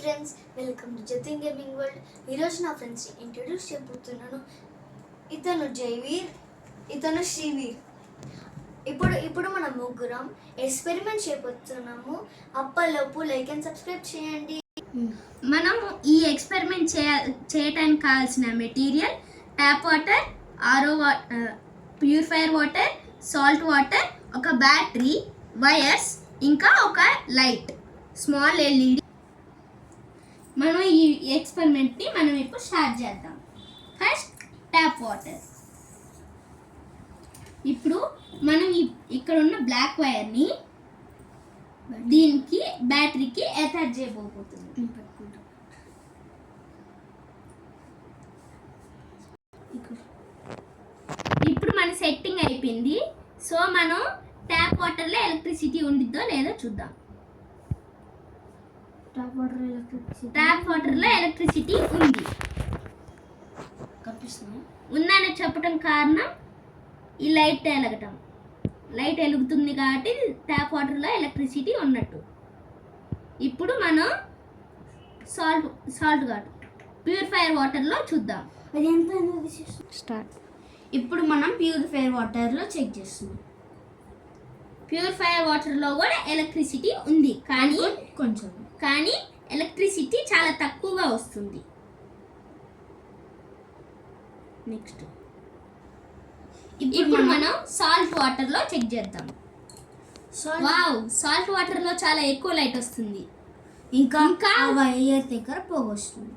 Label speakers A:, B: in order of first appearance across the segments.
A: Friends, welcome to Jatin gaming world. ఈరోజు నా ఫ్రెండ్స్ని ఇంట్రడ్యూస్ చేయబోతున్నాను. ఇతను జైవీర్, ఇతను శ్రీవీర్. ఇప్పుడు మనం ముగ్గురం ఎక్స్పెరిమెంట్ చేయబోతున్నాము. అప్పలోపు లైక్ అండ్ సబ్స్క్రైబ్ చేయండి.
B: మనం ఈ ఎక్స్పెరిమెంట్ చేయడానికి కావాల్సిన material tap water, purifier water, salt water, ఒక బ్యాటరీ, వైర్స్, ఇంకా ఒక లైట్, స్మాల్ ఎల్ఈడి. మనం ఈ ఎక్స్పెరిమెంట్ని మనం ఇప్పుడు స్టార్ట్ చేద్దాం. First tap water. ఇప్పుడు మనం ఇక్కడ ఉన్న బ్లాక్ వైర్ని దీనికి బ్యాటరీకి అటాచ్ చేయబోతున్నాం. ఇప్పుడు మన సెట్టింగ్ అయిపోయింది. సో మనం ట్యాప్ వాటర్లో ఎలక్ట్రిసిటీ ఉండిద్దో లేదో చూద్దాం. ట్యాప్ వాటర్లో ఎలక్ట్రిసిటీ ఉంది. ఉందని చెప్పడం కారణం ఈ లైట్ వెలగటం. లైట్ వెలుగుతుంది కాబట్టి ట్యాప్ వాటర్లో ఎలక్ట్రిసిటీ ఉన్నట్టు. ఇప్పుడు మనం సాల్ట్ కాదు ప్యూరిఫైయర్ వాటర్లో చూద్దాం.
A: స్టార్ట్.
B: ఇప్పుడు మనం ప్యూరిఫైయర్ వాటర్లో చెక్ చేస్తున్నాం. ప్యూరిఫైయర్ వాటర్లో కూడా ఎలక్ట్రిసిటీ ఉంది, కానీ ఎలక్ట్రిసిటీ చాలా తక్కువగా వస్తుంది. నెక్స్ట్ ఇప్పుడు మనం సాల్ట్ వాటర్లో చెక్ చేద్దాం. వావ్, సాల్ట్ వాటర్లో చాలా ఎక్కువ లైట్ వస్తుంది. ఇంకా
A: వైర్ దగ్గర పొగ వస్తుంది.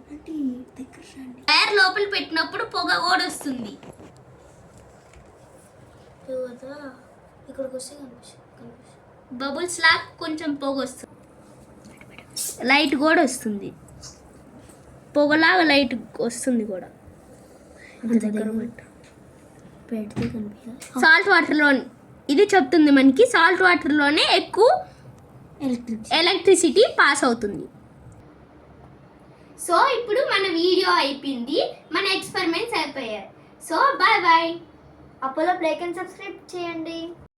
B: వైర్ లోపల పెట్టినప్పుడు పొగ కూడా వస్తుంది.
A: ఇక్కడికి వస్తే
B: బబుల్స్ లా కొంచెం పొగ వస్తుంది. లైట్ కూడా వస్తుంది, పొగలాగా లైట్ వస్తుంది కూడా. సాల్ట్ వాటర్లో ఇది చెప్తుంది మనకి సాల్ట్ వాటర్లోనే ఎక్కువ ఎలక్ట్రిసిటీ పాస్ అవుతుంది. సో ఇప్పుడు మన వీడియో అయిపోయింది, మన ఎక్స్పెరిమెంట్స్ అయిపోయాయి. So bye bye.
A: అపోలో లైక్ అండ్ సబ్స్క్రైబ్ చేయండి.